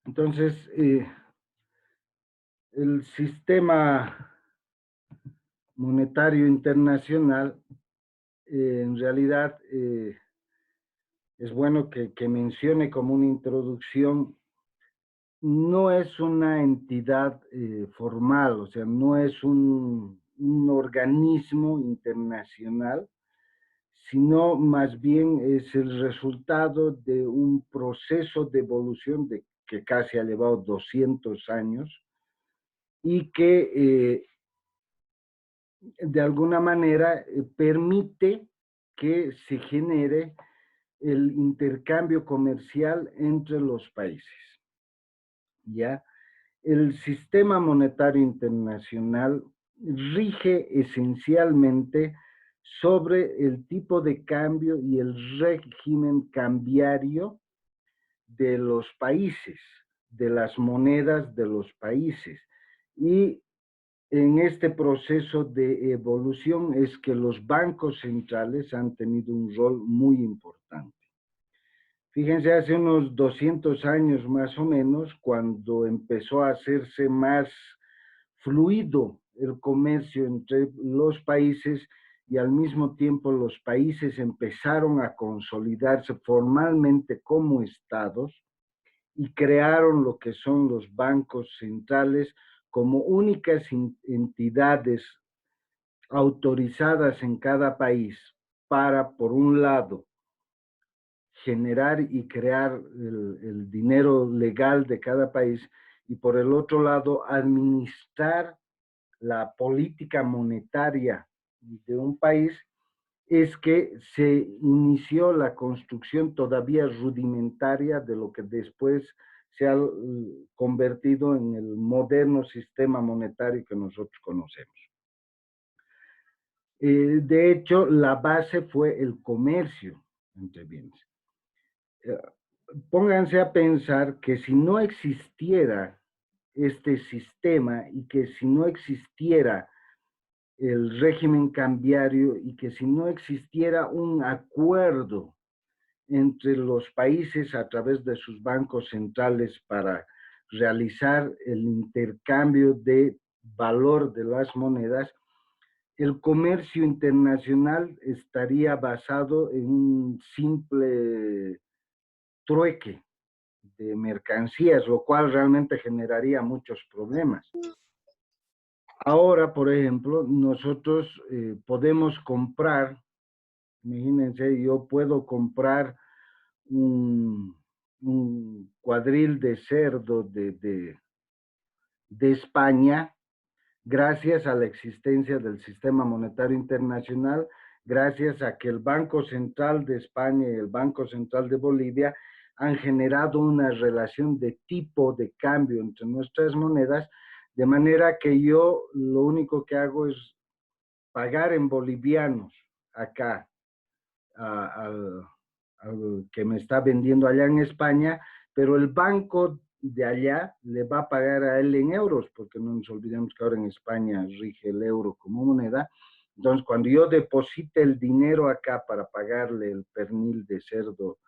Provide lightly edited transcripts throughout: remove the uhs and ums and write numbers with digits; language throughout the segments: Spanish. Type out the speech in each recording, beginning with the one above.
Entonces, el sistema monetario internacional, en realidad, es bueno que mencione como una introducción, no es una entidad formal, o sea, no es un organismo internacional, sino más bien es el resultado de un proceso de evolución que casi ha llevado 200 años y que de alguna manera permite que se genere el intercambio comercial entre los países, ¿ya? El sistema monetario internacional rige esencialmente sobre el tipo de cambio y el régimen cambiario de los países, de las monedas de los países. Y en este proceso de evolución es que los bancos centrales han tenido un rol muy importante. Fíjense, hace unos 200 años más o menos, cuando empezó a hacerse más fluido el comercio entre los países y al mismo tiempo los países empezaron a consolidarse formalmente como estados y crearon lo que son los bancos centrales como únicas entidades autorizadas en cada país para, por un lado, generar y crear el dinero legal de cada país y por el otro lado administrar la política monetaria de un país, es que se inició la construcción todavía rudimentaria de lo que después se ha convertido en el moderno sistema monetario que nosotros conocemos. De hecho, la base fue el comercio entre bienes. Pónganse a pensar que si no existiera este sistema y que si no existiera el régimen cambiario y que si no existiera un acuerdo entre los países a través de sus bancos centrales para realizar el intercambio de valor de las monedas, el comercio internacional estaría basado en un simple trueque de mercancías, lo cual realmente generaría muchos problemas. Ahora, por ejemplo, nosotros podemos comprar, imagínense, yo puedo comprar un cuadril de cerdo de España gracias a la existencia del sistema monetario internacional, gracias a que el Banco Central de España y el Banco Central de Bolivia han generado una relación de tipo de cambio entre nuestras monedas, de manera que yo lo único que hago es pagar en bolivianos acá al que me está vendiendo allá en España, pero el banco de allá le va a pagar a él en euros, porque no nos olvidemos que ahora en España rige el euro como moneda. Entonces, cuando yo deposite el dinero acá para pagarle el pernil de cerdo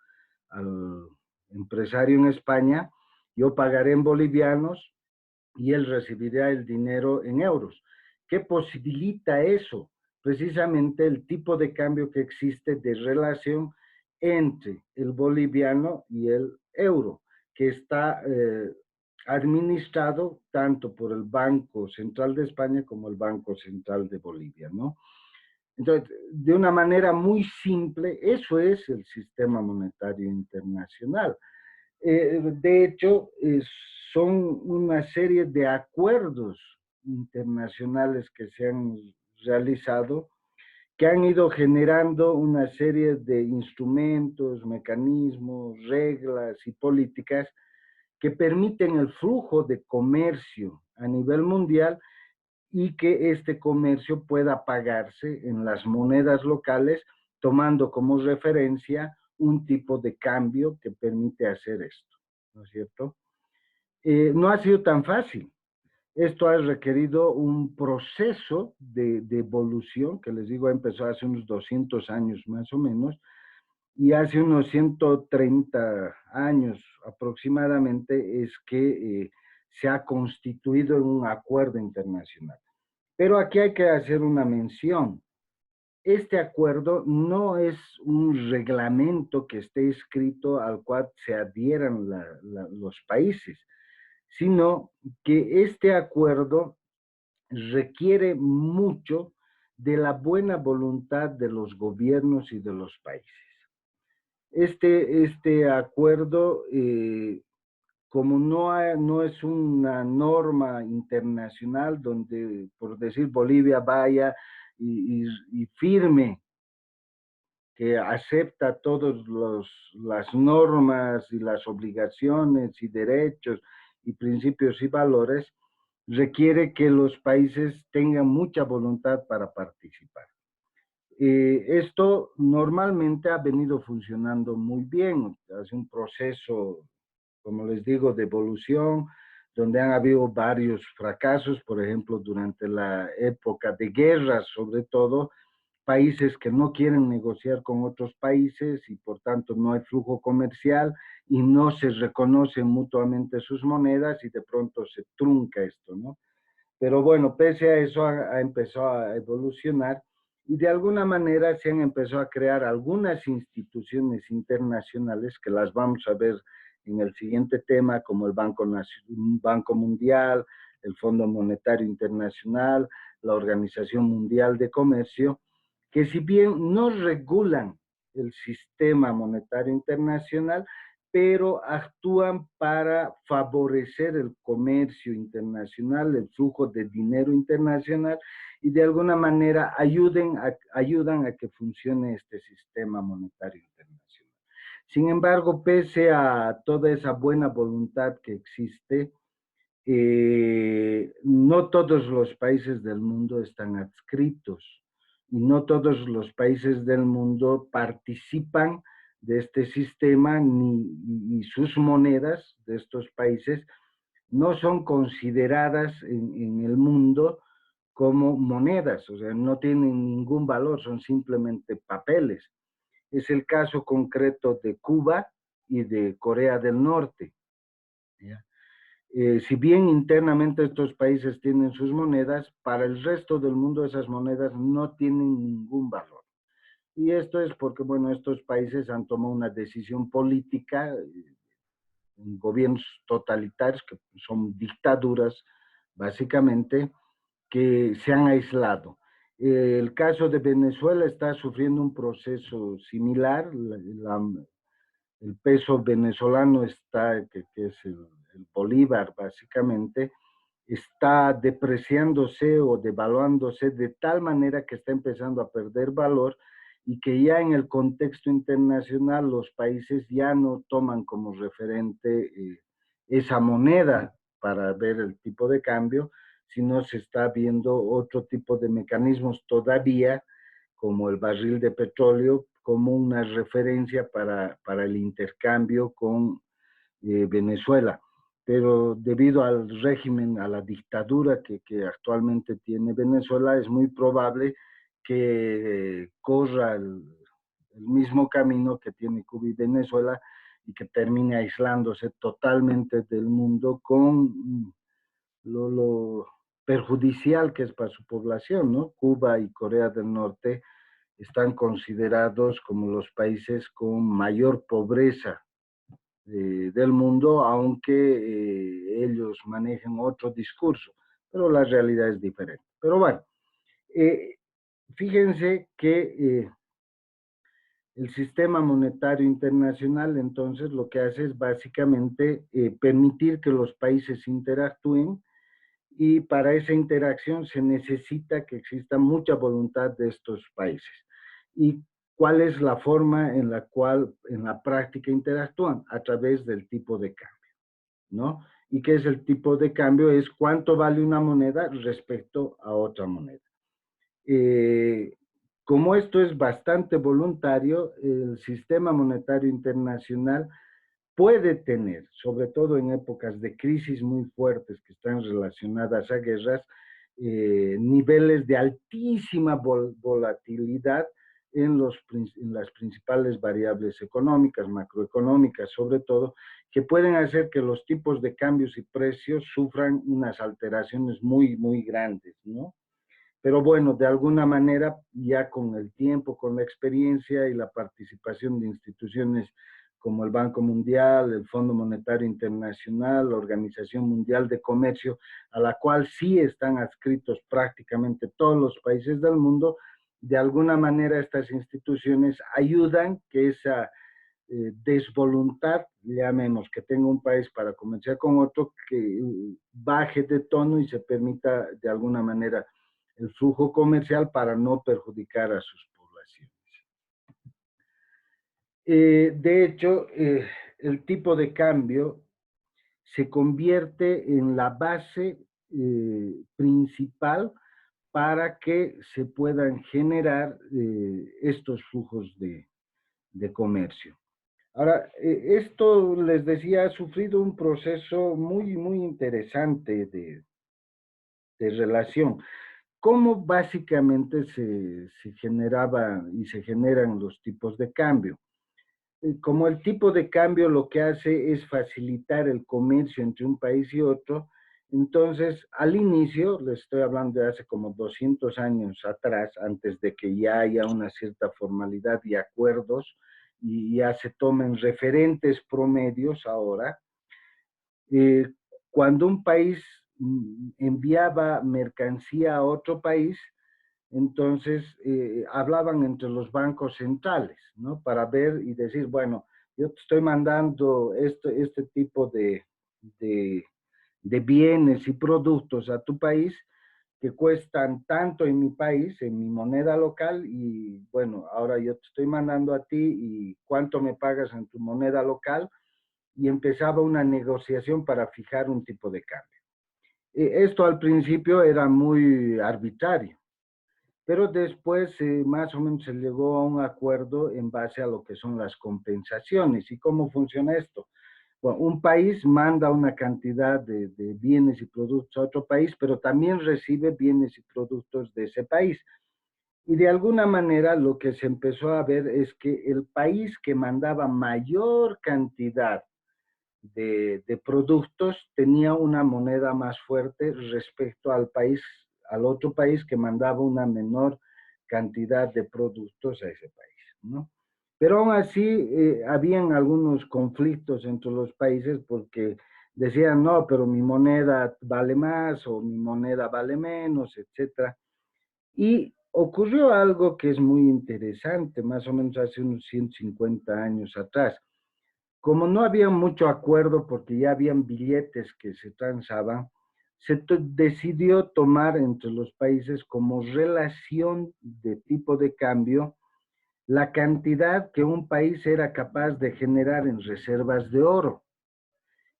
al empresario en España, yo pagaré en bolivianos y él recibirá el dinero en euros. ¿Qué posibilita eso? Precisamente el tipo de cambio que existe de relación entre el boliviano y el euro, que está administrado tanto por el Banco Central de España como el Banco Central de Bolivia, ¿no? Entonces, de una manera muy simple, eso es el sistema monetario internacional. De hecho, son una serie de acuerdos internacionales que se han realizado, que han ido generando una serie de instrumentos, mecanismos, reglas y políticas que permiten el flujo de comercio a nivel mundial y que este comercio pueda pagarse en las monedas locales, tomando como referencia un tipo de cambio que permite hacer esto, ¿no es cierto? No ha sido tan fácil. Esto ha requerido un proceso de evolución, que les digo, empezó hace unos 200 años más o menos, y hace unos 130 años aproximadamente es que se ha constituido en un acuerdo internacional. Pero aquí hay que hacer una mención. Este acuerdo no es un reglamento que esté escrito al cual se adhieran los países, sino que este acuerdo requiere mucho de la buena voluntad de los gobiernos y de los países. Este acuerdo, como no es una norma internacional donde, por decir, Bolivia vaya y firme que acepta todas las normas y las obligaciones y derechos y principios y valores, requiere que los países tengan mucha voluntad para participar. Esto normalmente ha venido funcionando muy bien, es un proceso, como les digo, de evolución, donde han habido varios fracasos, por ejemplo, durante la época de guerras, sobre todo, países que no quieren negociar con otros países y por tanto no hay flujo comercial y no se reconocen mutuamente sus monedas y de pronto se trunca esto, ¿no? Pero bueno, pese a eso ha empezado a evolucionar y de alguna manera se han empezado a crear algunas instituciones internacionales que las vamos a ver en el siguiente tema, como el Banco Mundial, el Fondo Monetario Internacional, la Organización Mundial de Comercio, que si bien no regulan el sistema monetario internacional, pero actúan para favorecer el comercio internacional, el flujo de dinero internacional y de alguna manera ayudan a que funcione este sistema monetario internacional. Sin embargo, pese a toda esa buena voluntad que existe, no todos los países del mundo están adscritos y no todos los países del mundo participan de este sistema ni sus monedas de estos países no son consideradas en el mundo como monedas, o sea, no tienen ningún valor, son simplemente papeles. Es el caso concreto de Cuba y de Corea del Norte. ¿Ya? Si bien internamente estos países tienen sus monedas, para el resto del mundo esas monedas no tienen ningún valor. Y esto es porque, bueno, estos países han tomado una decisión política, gobiernos totalitarios, que son dictaduras, básicamente, que se han aislado. El caso de Venezuela está sufriendo un proceso similar. El peso venezolano está, que es el bolívar básicamente, está depreciándose o devaluándose de tal manera que está empezando a perder valor y que ya en el contexto internacional los países ya no toman como referente esa moneda para ver el tipo de cambio, sino se está viendo otro tipo de mecanismos todavía, como el barril de petróleo, como una referencia para el intercambio con Venezuela. Pero debido al régimen, a la dictadura que actualmente tiene Venezuela, es muy probable que corra el mismo camino que tiene Cuba y Venezuela y que termine aislándose totalmente del mundo con lo perjudicial que es para su población, ¿no? Cuba y Corea del Norte están considerados como los países con mayor pobreza del mundo, aunque ellos manejen otro discurso, pero la realidad es diferente. Pero bueno, eh, fíjense que el sistema monetario internacional entonces lo que hace es básicamente permitir que los países interactúen y para esa interacción se necesita que exista mucha voluntad de estos países. ¿Y cuál es la forma en la cual en la práctica interactúan? A través del tipo de cambio, ¿no? ¿Y qué es el tipo de cambio? Es cuánto vale una moneda respecto a otra moneda. Eh, como esto es bastante voluntario, el sistema monetario internacional puede tener, sobre todo en épocas de crisis muy fuertes que están relacionadas a guerras, niveles de altísima volatilidad en las principales variables económicas, macroeconómicas sobre todo, que pueden hacer que los tipos de cambios y precios sufran unas alteraciones muy, muy grandes, ¿no? Pero bueno, de alguna manera, ya con el tiempo, con la experiencia y la participación de instituciones como el Banco Mundial, el Fondo Monetario Internacional, la Organización Mundial de Comercio, a la cual sí están adscritos prácticamente todos los países del mundo, de alguna manera estas instituciones ayudan que esa desvoluntad, llamemos, que tenga un país para comerciar con otro, que baje de tono y se permita de alguna manera el flujo comercial para no perjudicar a sus poblaciones. De hecho, el tipo de cambio se convierte en la base principal para que se puedan generar estos flujos de comercio. Ahora, esto, les decía, ha sufrido un proceso muy, muy interesante de relación. ¿Cómo básicamente se generaba y se generan los tipos de cambio? Como el tipo de cambio lo que hace es facilitar el comercio entre un país y otro, entonces al inicio, les estoy hablando de hace como 200 años atrás, antes de que ya haya una cierta formalidad y acuerdos y ya se tomen referentes promedios ahora, eh, cuando un país enviaba mercancía a otro país, entonces hablaban entre los bancos centrales, ¿no? Para ver y decir, bueno, yo te estoy mandando este tipo de, de bienes y productos a tu país que cuestan tanto en mi país, en mi moneda local, y bueno, ahora yo te estoy mandando a ti y cuánto me pagas en tu moneda local, y empezaba una negociación para fijar un tipo de cambio. Esto al principio era muy arbitrario, pero después más o menos se llegó a un acuerdo en base a lo que son las compensaciones. ¿Y cómo funciona esto? Bueno, un país manda una cantidad de bienes y productos a otro país, pero también recibe bienes y productos de ese país. Y de alguna manera lo que se empezó a ver es que el país que mandaba mayor cantidad de productos tenía una moneda más fuerte respecto al país, al otro país que mandaba una menor cantidad de productos a ese país, ¿no? Pero aún así, habían algunos conflictos entre los países porque decían, no, pero mi moneda vale más o mi moneda vale menos, etcétera. Y ocurrió algo que es muy interesante, más o menos hace unos 150 años atrás. Como no había mucho acuerdo porque ya habían billetes que se transaban, decidió tomar entre los países como relación de tipo de cambio la cantidad que un país era capaz de generar en reservas de oro.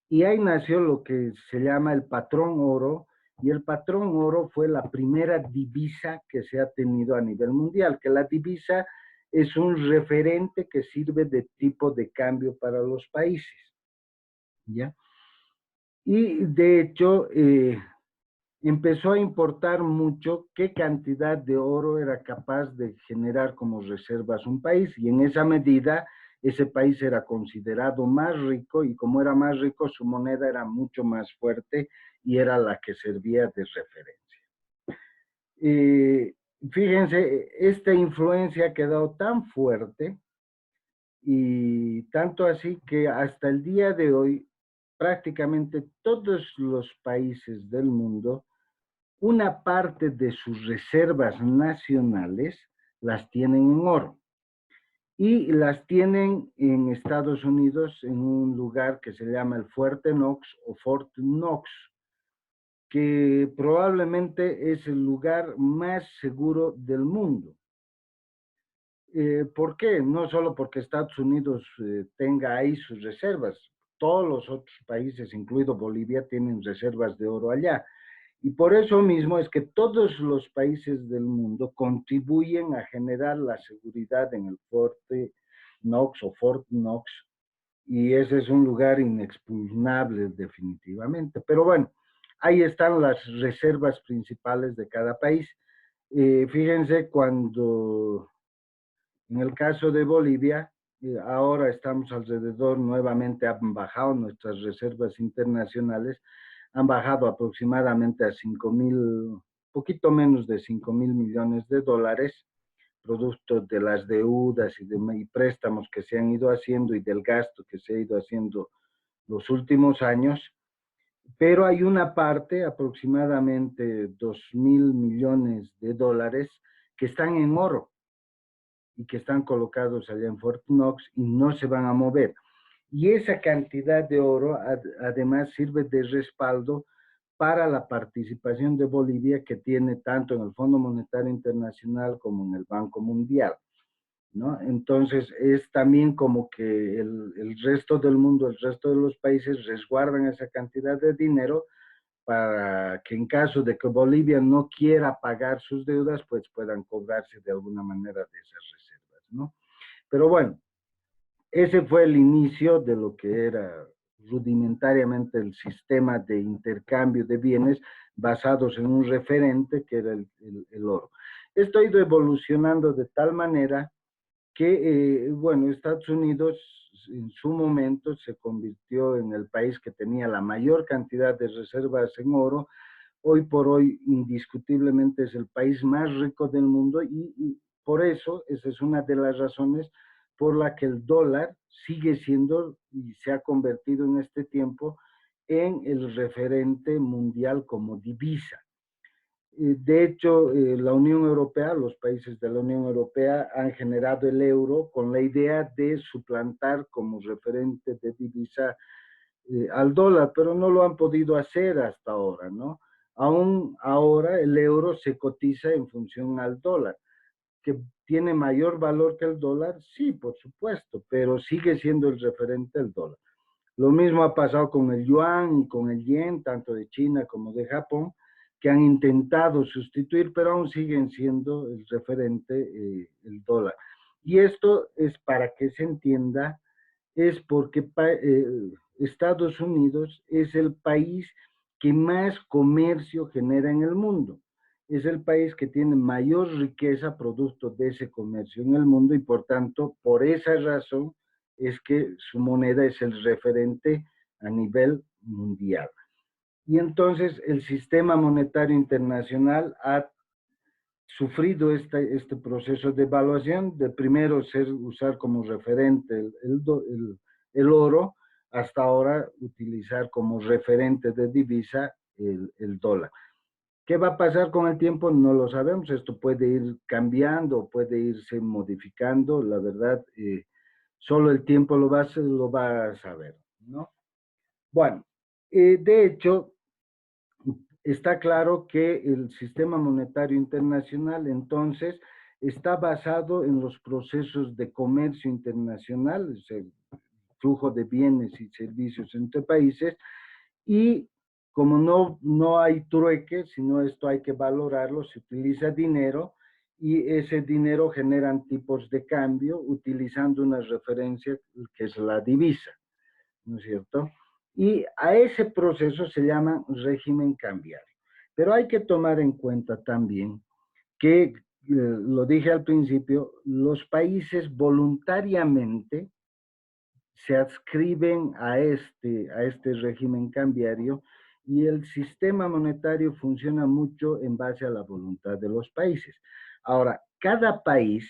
Y ahí nació lo que se llama el patrón oro, y el patrón oro fue la primera divisa que se ha tenido a nivel mundial, que la divisa es un referente que sirve de tipo de cambio para los países, ¿ya? Y de hecho, empezó a importar mucho qué cantidad de oro era capaz de generar como reservas un país, y en esa medida ese país era considerado más rico, y como era más rico su moneda era mucho más fuerte y era la que servía de referencia. Fíjense, esta influencia ha quedado tan fuerte y tanto así que hasta el día de hoy prácticamente todos los países del mundo, una parte de sus reservas nacionales las tienen en oro y las tienen en Estados Unidos en un lugar que se llama el Fuerte Knox o Fort Knox, que probablemente es el lugar más seguro del mundo. ¿Por qué? No solo porque Estados Unidos tenga ahí sus reservas, todos los otros países, incluido Bolivia, tienen reservas de oro allá. Y por eso mismo es que todos los países del mundo contribuyen a generar la seguridad en el Fuerte Knox o Fort Knox, y ese es un lugar inexpugnable definitivamente. Pero bueno, ahí están las reservas principales de cada país. Fíjense, cuando En el caso de Bolivia, ahora estamos alrededor, nuevamente han bajado nuestras reservas internacionales, han bajado aproximadamente a 5.000, poquito menos de 5.000 millones de dólares, producto de las deudas y préstamos que se han ido haciendo y del gasto que se ha ido haciendo los últimos años, pero hay una parte, aproximadamente 2.000 millones de dólares, que están en oro y que están colocados allá en Fort Knox y no se van a mover. Y esa cantidad de oro además sirve de respaldo para la participación de Bolivia que tiene tanto en el Fondo Monetario Internacional como en el Banco Mundial, ¿no? Entonces es también como que el resto del mundo, el resto de los países resguardan esa cantidad de dinero para que en caso de que Bolivia no quiera pagar sus deudas, pues puedan cobrarse de alguna manera de esas reservas, ¿no? Pero bueno, ese fue el inicio de lo que era rudimentariamente el sistema de intercambio de bienes basados en un referente que era el oro. Esto ha ido evolucionando de tal manera que, bueno, Estados Unidos en su momento se convirtió en el país que tenía la mayor cantidad de reservas en oro. Hoy por hoy, indiscutiblemente, es el país más rico del mundo y por eso, esa es una de las razones por la que el dólar sigue siendo y se ha convertido en este tiempo en el referente mundial como divisa. De hecho, la Unión Europea, los países de la Unión Europea han generado el euro con la idea de suplantar como referente de divisa al dólar, pero no lo han podido hacer hasta ahora, ¿no? Aún ahora el euro se cotiza en función al dólar, que tiene mayor valor que el dólar, sí, por supuesto, pero sigue siendo el referente el dólar. Lo mismo ha pasado con el yuan y con el yen, tanto de China como de Japón, que han intentado sustituir, pero aún siguen siendo el referente el dólar. Y esto es para que se entienda, es porque Estados Unidos es el país que más comercio genera en el mundo. Es el país que tiene mayor riqueza producto de ese comercio en el mundo y por tanto, por esa razón, es que su moneda es el referente a nivel mundial. Y entonces el sistema monetario internacional ha sufrido este proceso de evaluación, de primero usar como referente el oro, hasta ahora utilizar como referente de divisa el dólar. ¿Qué va a pasar con el tiempo? No lo sabemos, esto puede ir cambiando, puede irse modificando, la verdad, solo el tiempo lo va a saber, ¿no? Bueno, de hecho, está claro que el sistema monetario internacional entonces está basado en los procesos de comercio internacional, es el flujo de bienes y servicios entre países, y como no hay trueque, sino esto hay que valorarlo, se utiliza dinero y ese dinero generan tipos de cambio utilizando una referencia que es la divisa, ¿no es cierto? Y a ese proceso se llama régimen cambiario. Pero hay que tomar en cuenta también que, lo dije al principio, los países voluntariamente se adscriben a este régimen cambiario y el sistema monetario funciona mucho en base a la voluntad de los países. Ahora, cada país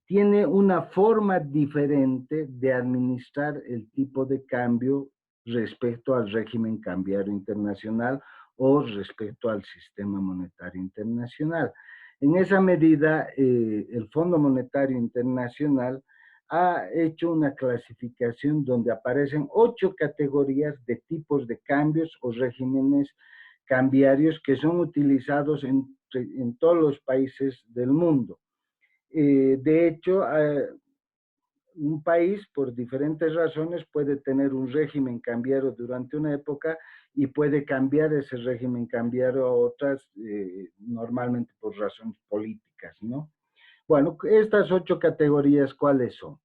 tiene una forma diferente de administrar el tipo de cambio respecto al régimen cambiario internacional o respecto al sistema monetario internacional. En esa medida, el Fondo Monetario Internacional ha hecho una clasificación donde aparecen 8 categorías de tipos de cambios o regímenes cambiarios que son utilizados en todos los países del mundo. De hecho, un país por diferentes razones puede tener un régimen cambiario durante una época y puede cambiar ese régimen cambiario a otras, normalmente por razones políticas, ¿no? Bueno, estas 8 categorías, ¿cuáles son?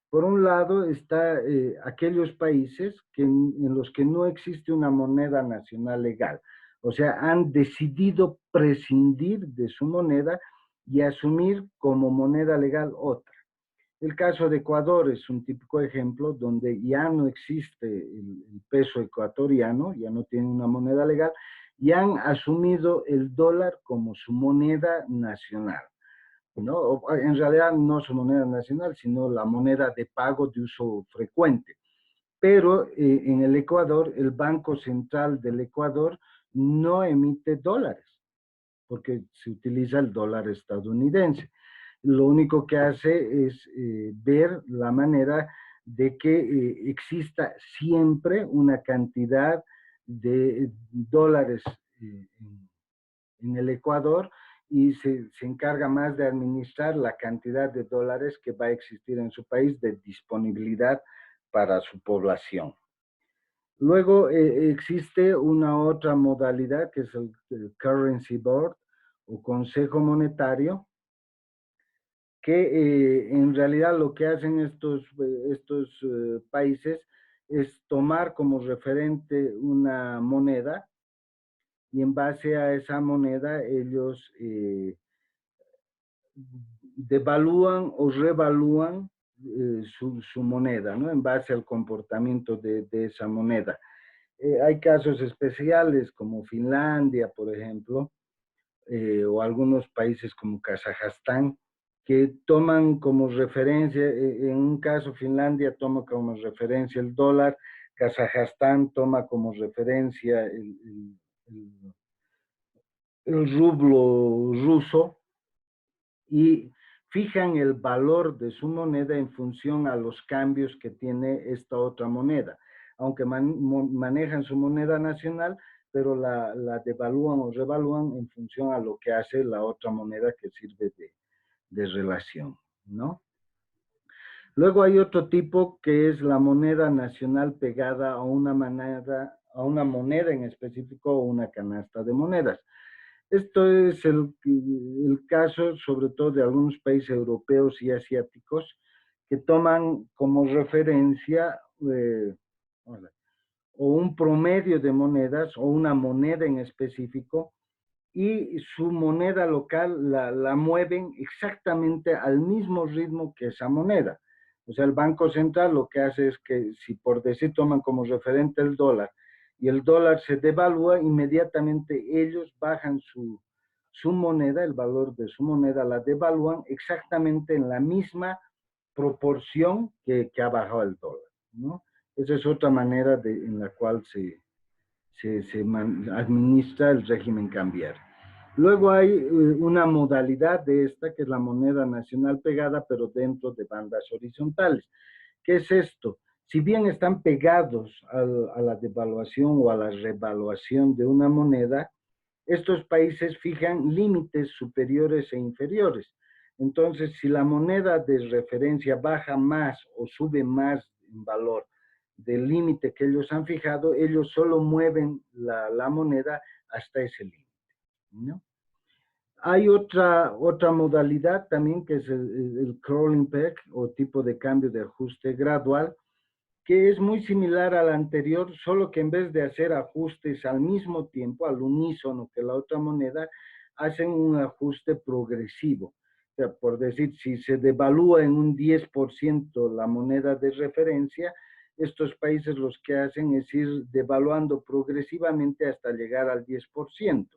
Por un lado, está aquellos países en los que no existe una moneda nacional legal. O sea, han decidido prescindir de su moneda y asumir como moneda legal otra. El caso de Ecuador es un típico ejemplo donde ya no existe el peso ecuatoriano, ya no tiene una moneda legal, y han asumido el dólar como su moneda nacional, ¿no? En realidad no su moneda nacional, sino la moneda de pago de uso frecuente. Pero en el Ecuador, el Banco Central del Ecuador no emite dólares, porque se utiliza el dólar estadounidense. Lo único que hace es ver la manera de que exista siempre una cantidad de dólares en el Ecuador y se encarga más de administrar la cantidad de dólares que va a existir en su país de disponibilidad para su población. Luego existe una otra modalidad que es el Currency Board o Consejo Monetario, que en realidad lo que hacen estos países es tomar como referente una moneda y en base a esa moneda ellos devalúan o revalúan su moneda, ¿no? En base al comportamiento de esa moneda. Hay casos especiales como Finlandia, por ejemplo, o algunos países como Kazajstán, que toman como referencia, en un caso Finlandia toma como referencia el dólar, Kazajstán toma como referencia el rublo ruso y fijan el valor de su moneda en función a los cambios que tiene esta otra moneda. Aunque manejan su moneda nacional, pero la devalúan o revalúan en función a lo que hace la otra moneda que sirve de relación, ¿no? Luego hay otro tipo que es la moneda nacional pegada a una moneda en específico o una canasta de monedas. Esto es el caso sobre todo de algunos países europeos y asiáticos que toman como referencia o un promedio de monedas o una moneda en específico y su moneda local la mueven exactamente al mismo ritmo que esa moneda. O sea, el Banco Central lo que hace es que si por decir toman como referente el dólar y el dólar se devalúa, inmediatamente ellos bajan su moneda, el valor de su moneda, la devalúan exactamente en la misma proporción que ha bajado el dólar, ¿no? Esa es otra manera en la cual se administra el régimen cambiario. Luego hay una modalidad de esta que es la moneda nacional pegada, pero dentro de bandas horizontales. ¿Qué es esto? Si bien están pegados a la devaluación o a la revaluación de una moneda, estos países fijan límites superiores e inferiores. Entonces, si la moneda de referencia baja más o sube más en valor del límite que ellos han fijado, ellos solo mueven la moneda hasta ese límite, ¿no? Hay otra modalidad también que es el crawling peg o tipo de cambio de ajuste gradual, que es muy similar al anterior, solo que en vez de hacer ajustes al mismo tiempo, al unísono que la otra moneda, hacen un ajuste progresivo. O sea, por decir, si se devalúa en un 10% la moneda de referencia, estos países los que hacen es ir devaluando progresivamente hasta llegar al 10%.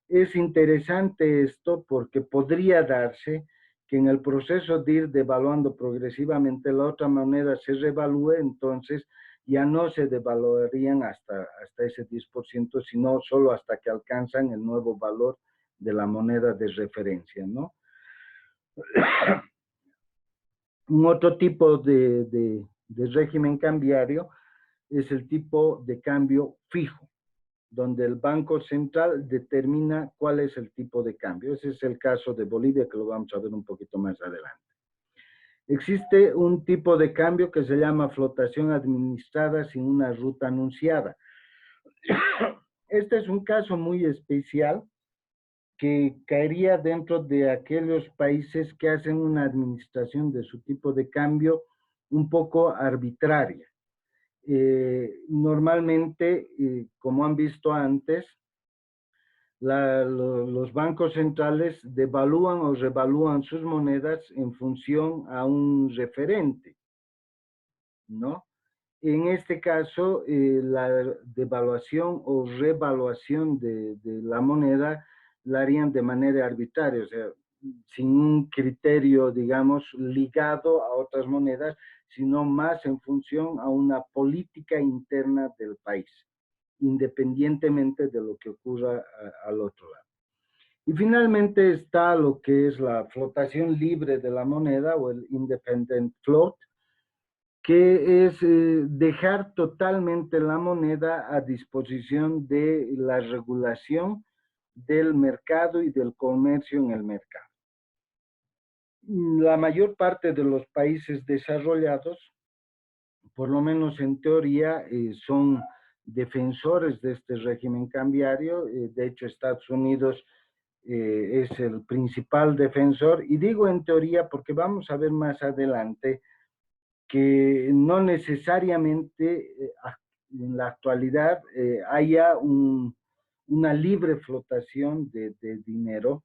Es interesante esto porque podría darse que en el proceso de ir devaluando progresivamente la otra moneda se revalúe, entonces ya no se devaluarían hasta ese 10%, sino solo hasta que alcanzan el nuevo valor de la moneda de referencia, ¿no? Un otro tipo de régimen cambiario es el tipo de cambio fijo, donde el Banco Central determina cuál es el tipo de cambio. Ese es el caso de Bolivia, que lo vamos a ver un poquito más adelante. Existe un tipo de cambio que se llama flotación administrada sin una ruta anunciada. Este es un caso muy especial que caería dentro de aquellos países que hacen una administración de su tipo de cambio un poco arbitraria. Normalmente, como han visto antes, los bancos centrales devalúan o revalúan sus monedas en función a un referente, ¿no? En este caso, la devaluación o revaluación de la moneda la harían de manera arbitraria, o sea, sin un criterio, digamos, ligado a otras monedas, sino más en función a una política interna del país, independientemente de lo que ocurra al otro lado. Y finalmente está lo que es la flotación libre de la moneda o el independent float, que es dejar totalmente la moneda a disposición de la regulación del mercado y del comercio en el mercado. La mayor parte de los países desarrollados, por lo menos en teoría, son defensores de este régimen cambiario. De hecho, Estados Unidos es el principal defensor, y digo en teoría porque vamos a ver más adelante que no necesariamente en la actualidad haya una libre flotación de dinero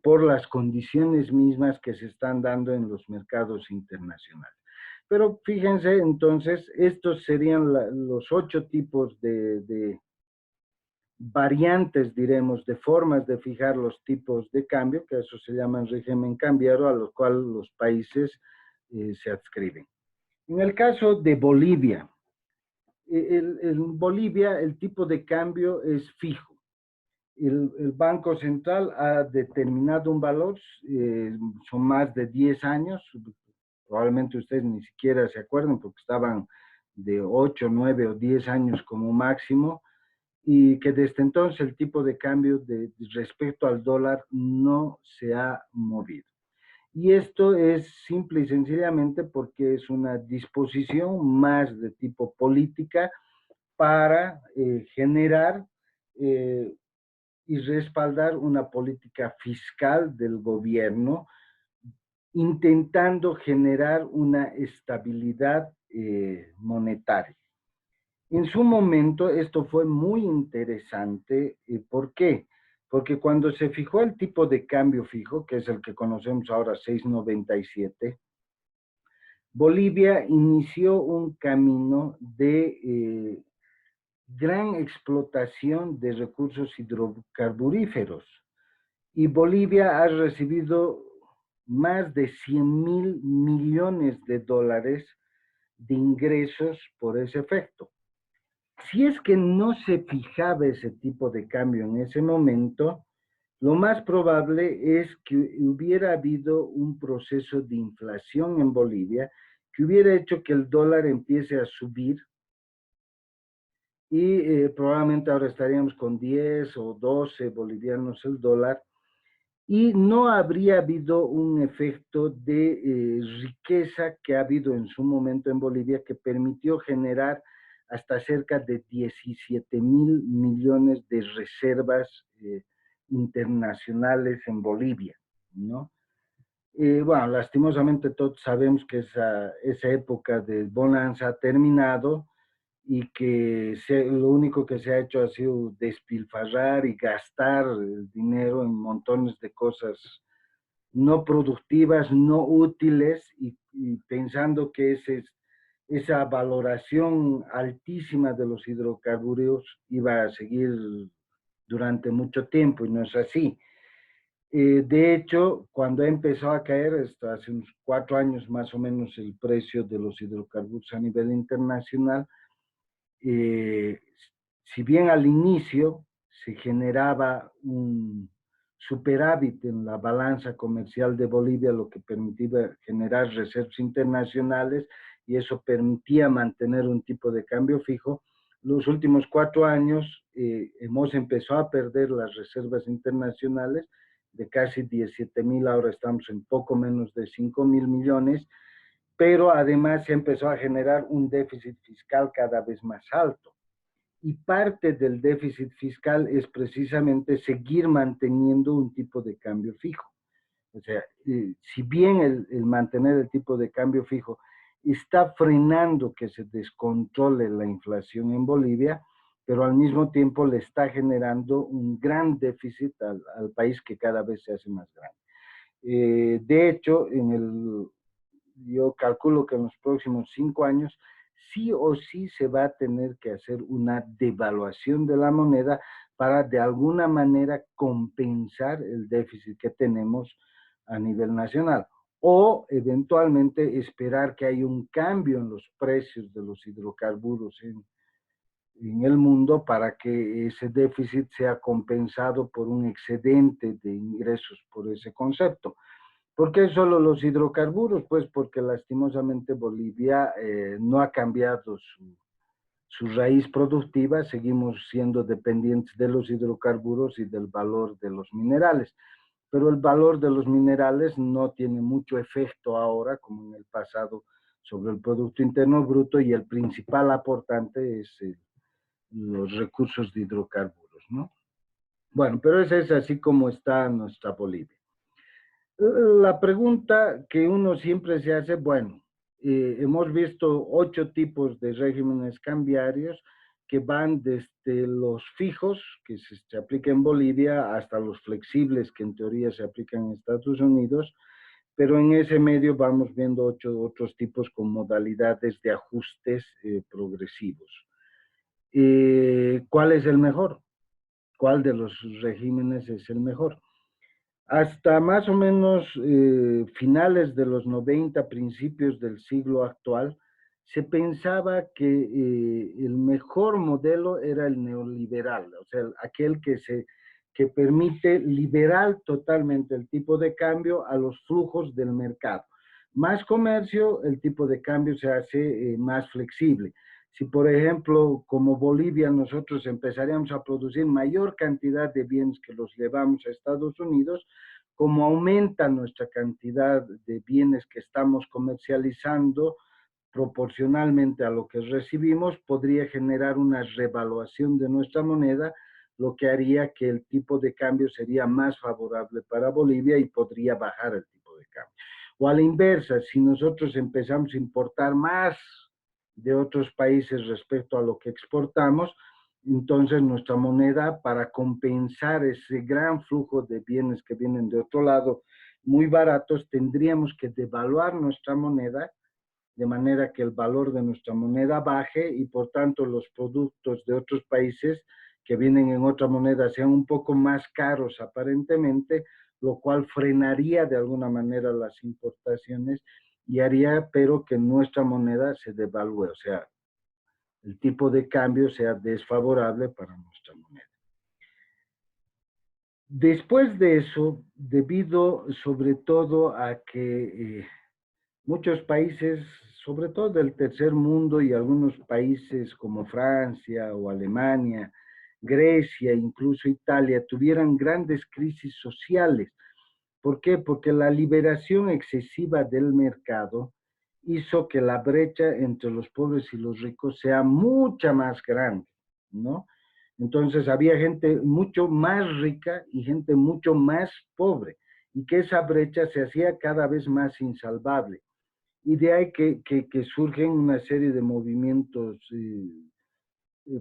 por las condiciones mismas que se están dando en los mercados internacionales. Pero fíjense, entonces, estos serían los 8 tipos de variantes, diremos, de formas de fijar los tipos de cambio, que eso se llama régimen cambiario, a los cuales los países se adscriben. En el caso de Bolivia, en Bolivia el tipo de cambio es fijo. El Banco Central ha determinado un valor, son más de 10 años, probablemente ustedes ni siquiera se acuerdan porque estaban de 8, 9 o 10 años como máximo, y que desde entonces el tipo de cambio respecto al dólar no se ha movido. Y esto es simple y sencillamente porque es una disposición más de tipo política para generar y respaldar una política fiscal del gobierno, intentando generar una estabilidad monetaria. En su momento esto fue muy interesante. ¿Por qué? Porque cuando se fijó el tipo de cambio fijo, que es el que conocemos ahora, 6.97, Bolivia inició un camino de gran explotación de recursos hidrocarburíferos. Y Bolivia ha recibido más de 100.000 millones de dólares de ingresos por ese efecto. Si es que no se fijaba ese tipo de cambio en ese momento, lo más probable es que hubiera habido un proceso de inflación en Bolivia que hubiera hecho que el dólar empiece a subir, y probablemente ahora estaríamos con 10 o 12 bolivianos el dólar, y no habría habido un efecto de riqueza que ha habido en su momento en Bolivia, que permitió generar hasta cerca de 17.000 millones de reservas internacionales en Bolivia, ¿no? Bueno, lastimosamente todos sabemos que esa época de bonanza ha terminado, y que lo único que se ha hecho ha sido despilfarrar y gastar el dinero en montones de cosas no productivas, no útiles, y pensando que esa valoración altísima de los hidrocarburos iba a seguir durante mucho tiempo, y no es así. De hecho, cuando empezó a caer, esto hace unos 4 años más o menos, el precio de los hidrocarburos a nivel internacional, eh, si bien al inicio se generaba un superávit en la balanza comercial de Bolivia, lo que permitía generar reservas internacionales, y eso permitía mantener un tipo de cambio fijo, los últimos 4 años hemos empezado a perder las reservas internacionales de casi 17.000, ahora estamos en poco menos de 5.000 millones, pero además se empezó a generar un déficit fiscal cada vez más alto. Y parte del déficit fiscal es precisamente seguir manteniendo un tipo de cambio fijo. O sea, si bien el mantener el tipo de cambio fijo está frenando que se descontrole la inflación en Bolivia, pero al mismo tiempo le está generando un gran déficit al país que cada vez se hace más grande. De hecho, yo calculo que en los próximos 5 años sí o sí se va a tener que hacer una devaluación de la moneda para de alguna manera compensar el déficit que tenemos a nivel nacional o eventualmente esperar que haya un cambio en los precios de los hidrocarburos en el mundo para que ese déficit sea compensado por un excedente de ingresos por ese concepto. ¿Por qué solo los hidrocarburos? Pues porque lastimosamente Bolivia no ha cambiado su raíz productiva, seguimos siendo dependientes de los hidrocarburos y del valor de los minerales. Pero el valor de los minerales no tiene mucho efecto ahora, como en el pasado, sobre el Producto Interno Bruto, y el principal aportante es los recursos de hidrocarburos, ¿no? Bueno, pero esa es así como está nuestra Bolivia. La pregunta que uno siempre se hace, bueno, hemos visto 8 tipos de regímenes cambiarios que van desde los fijos, que se aplican en Bolivia, hasta los flexibles, que en teoría se aplican en Estados Unidos, pero en ese medio vamos viendo 8 otros tipos con modalidades de ajustes progresivos. ¿Cuál es el mejor? ¿Cuál de los regímenes es el mejor? Hasta más o menos finales de los 90, principios del siglo actual, se pensaba que el mejor modelo era el neoliberal, o sea, aquel que permite liberar totalmente el tipo de cambio a los flujos del mercado. Más comercio, el tipo de cambio se hace más flexible. Si, por ejemplo, como Bolivia, nosotros empezaríamos a producir mayor cantidad de bienes que los llevamos a Estados Unidos, como aumenta nuestra cantidad de bienes que estamos comercializando proporcionalmente a lo que recibimos, podría generar una revaluación de nuestra moneda, lo que haría que el tipo de cambio sería más favorable para Bolivia y podría bajar el tipo de cambio. O a la inversa, si nosotros empezamos a importar más de otros países respecto a lo que exportamos, entonces nuestra moneda, para compensar ese gran flujo de bienes que vienen de otro lado muy baratos, tendríamos que devaluar nuestra moneda de manera que el valor de nuestra moneda baje y por tanto los productos de otros países que vienen en otra moneda sean un poco más caros aparentemente, lo cual frenaría de alguna manera las importaciones y haría pero que nuestra moneda se devalúe, o sea, el tipo de cambio sea desfavorable para nuestra moneda. Después de eso, debido sobre todo a que muchos países, sobre todo del tercer mundo y algunos países como Francia o Alemania, Grecia, incluso Italia, tuvieran grandes crisis sociales. ¿Por qué? Porque la liberación excesiva del mercado hizo que la brecha entre los pobres y los ricos sea mucha más grande, ¿no? Entonces había gente mucho más rica y gente mucho más pobre, y que esa brecha se hacía cada vez más insalvable. Y de ahí que surgen una serie de movimientos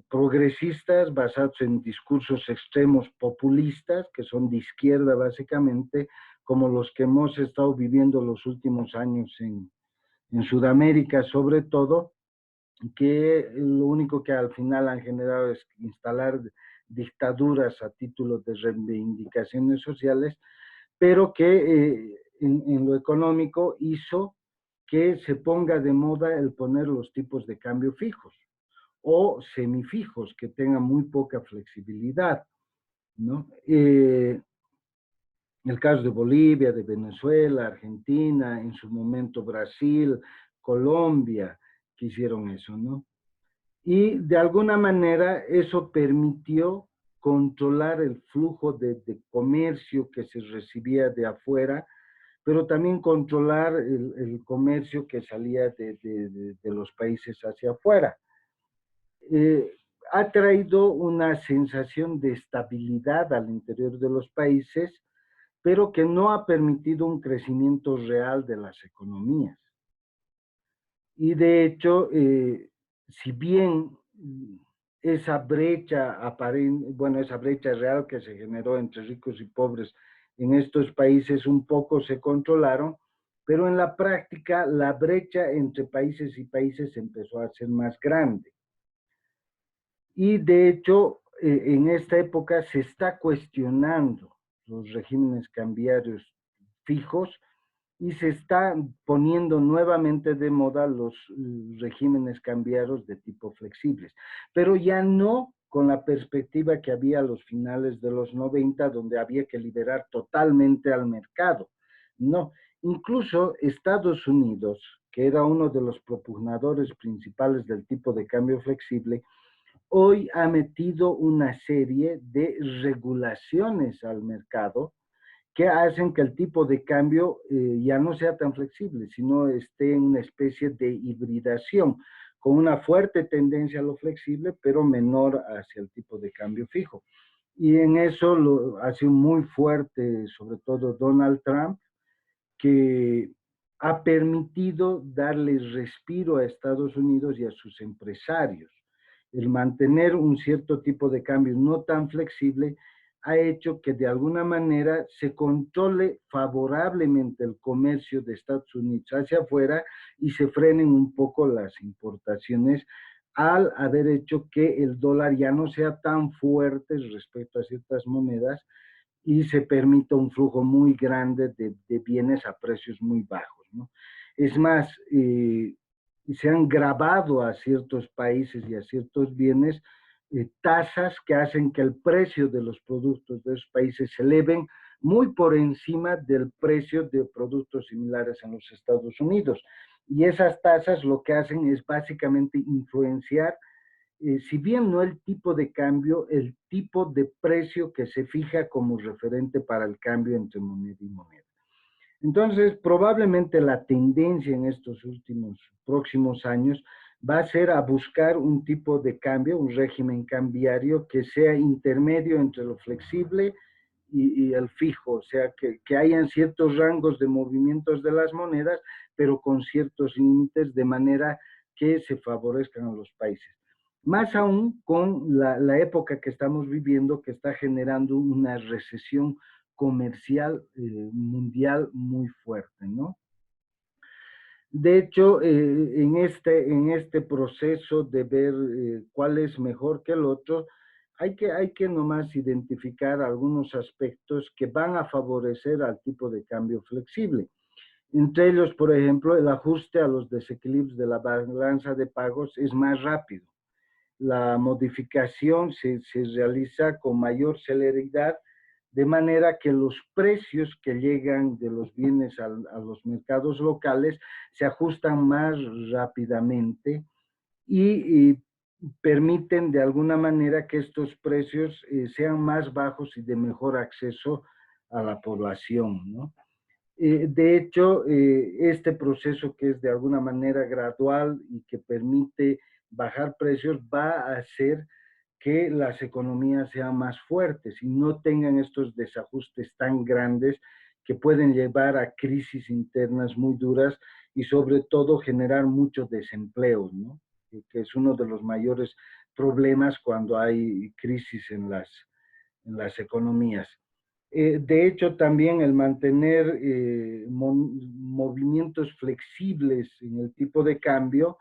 progresistas basados en discursos extremos populistas, que son de izquierda básicamente, como los que hemos estado viviendo los últimos años en Sudamérica sobre todo, que lo único que al final han generado es instalar dictaduras a título de reivindicaciones sociales, pero que en lo económico hizo que se ponga de moda el poner los tipos de cambio fijos o semifijos que tengan muy poca flexibilidad, ¿no? El caso de Bolivia, de Venezuela, Argentina, en su momento Brasil, Colombia, que hicieron eso, ¿no? Y de alguna manera eso permitió controlar el flujo de comercio que se recibía de afuera, pero también controlar el comercio que salía de los países hacia afuera. Ha traído una sensación de estabilidad al interior de los países, pero que no ha permitido un crecimiento real de las economías. Y de hecho, si bien esa brecha aparente, bueno, esa brecha real que se generó entre ricos y pobres en estos países un poco se controlaron, pero en la práctica la brecha entre países y países empezó a ser más grande. Y de hecho, en esta época se está cuestionando los regímenes cambiarios fijos y se están poniendo nuevamente de moda los regímenes cambiarios de tipo flexibles, pero ya no con la perspectiva que había a los finales de los 90, donde había que liberar totalmente al mercado. No, incluso Estados Unidos, que era uno de los propugnadores principales del tipo de cambio flexible, hoy ha metido una serie de regulaciones al mercado que hacen que el tipo de cambio ya no sea tan flexible, sino esté en una especie de hibridación, con una fuerte tendencia a lo flexible, pero menor hacia el tipo de cambio fijo. Y en eso lo ha sido muy fuerte, sobre todo Donald Trump, que ha permitido darle respiro a Estados Unidos y a sus empresarios. El mantener un cierto tipo de cambio no tan flexible ha hecho que de alguna manera se controle favorablemente el comercio de Estados Unidos hacia afuera y se frenen un poco las importaciones al haber hecho que el dólar ya no sea tan fuerte respecto a ciertas monedas y se permita un flujo muy grande de bienes a precios muy bajos, ¿no? Es más, se han grabado a ciertos países y a ciertos bienes tasas que hacen que el precio de los productos de esos países se eleven muy por encima del precio de productos similares en los Estados Unidos. Y esas tasas lo que hacen es básicamente influenciar si bien no el tipo de cambio, el tipo de precio que se fija como referente para el cambio entre moneda y moneda. Entonces, probablemente la tendencia en estos últimos próximos años va a ser a buscar un tipo de cambio, un régimen cambiario que sea intermedio entre lo flexible y el fijo, o sea, que hayan ciertos rangos de movimientos de las monedas, pero con ciertos límites de manera que se favorezcan a los países. Más aún con la época que estamos viviendo, que está generando una recesión comercial mundial muy fuerte, ¿no? De hecho, en este proceso de ver cuál es mejor que el otro, hay que nomás identificar algunos aspectos que van a favorecer al tipo de cambio flexible. Entre ellos, por ejemplo, el ajuste a los desequilibrios de la balanza de pagos es más rápido. La modificación se realiza con mayor celeridad, de manera que los precios que llegan de los bienes a los mercados locales se ajustan más rápidamente y permiten de alguna manera que estos precios sean más bajos y de mejor acceso a la población, ¿no? De hecho, este proceso que es de alguna manera gradual y que permite bajar precios va a hacer que las economías sean más fuertes y no tengan estos desajustes tan grandes que pueden llevar a crisis internas muy duras y sobre todo generar mucho desempleo, ¿no? Que es uno de los mayores problemas cuando hay crisis en las economías. De hecho, también el mantener movimientos flexibles en el tipo de cambio,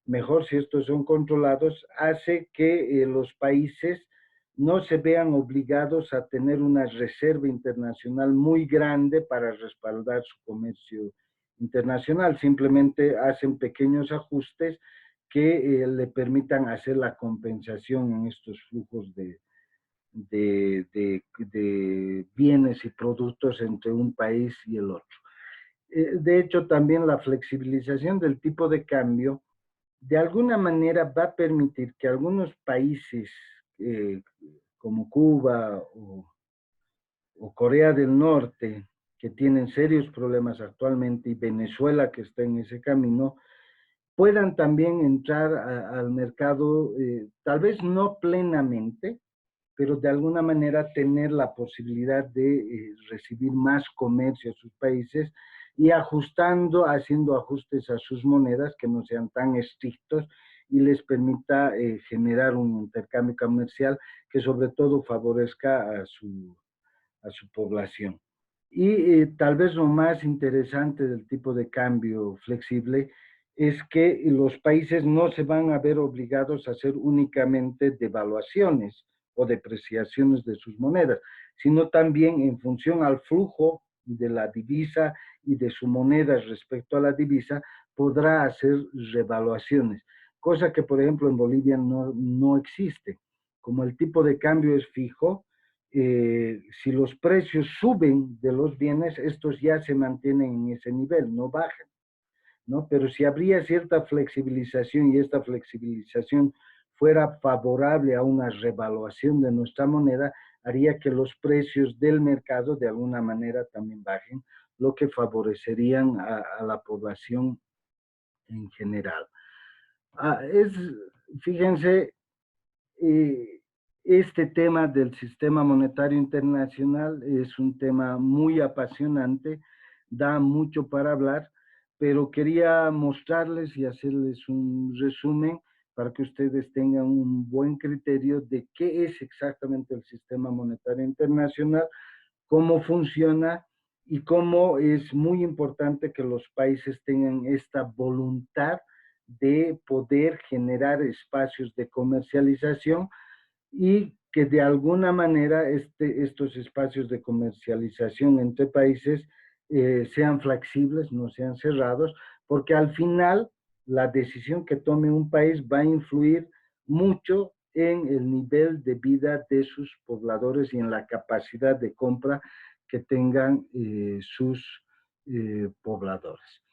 mejor si estos son controlados, hace que los países no se vean obligados a tener una reserva internacional muy grande para respaldar su comercio internacional. Simplemente hacen pequeños ajustes que le permitan hacer la compensación en estos flujos de bienes y productos entre un país y el otro. De hecho, también la flexibilización del tipo de cambio de alguna manera va a permitir que algunos países como Cuba o Corea del Norte, que tienen serios problemas actualmente, y Venezuela, que está en ese camino, puedan también entrar al mercado, tal vez no plenamente, pero de alguna manera tener la posibilidad de recibir más comercio a sus países y ajustando, haciendo ajustes a sus monedas que no sean tan estrictos y les permita generar un intercambio comercial que sobre todo favorezca a su población. Y tal vez lo más interesante del tipo de cambio flexible es que los países no se van a ver obligados a hacer únicamente devaluaciones o depreciaciones de sus monedas, sino también en función al flujo de la divisa y de su moneda respecto a la divisa, podrá hacer revaluaciones, cosa que por ejemplo en Bolivia no existe. Como el tipo de cambio es fijo, si los precios suben de los bienes, estos ya se mantienen en ese nivel, no bajan, ¿no? Pero si habría cierta flexibilización y esta flexibilización fuera favorable a una revaluación de nuestra moneda, haría que los precios del mercado de alguna manera también bajen, lo que favorecerían a la población en general. Ah, fíjense, eh, este tema del sistema monetario internacional es un tema muy apasionante, da mucho para hablar, pero quería mostrarles y hacerles un resumen para que ustedes tengan un buen criterio de qué es exactamente el sistema monetario internacional, cómo funciona y cómo es muy importante que los países tengan esta voluntad de poder generar espacios de comercialización y que de alguna manera estos espacios de comercialización entre países sean flexibles, no sean cerrados, porque al final la decisión que tome un país va a influir mucho en el nivel de vida de sus pobladores y en la capacidad de compra que tengan sus pobladores.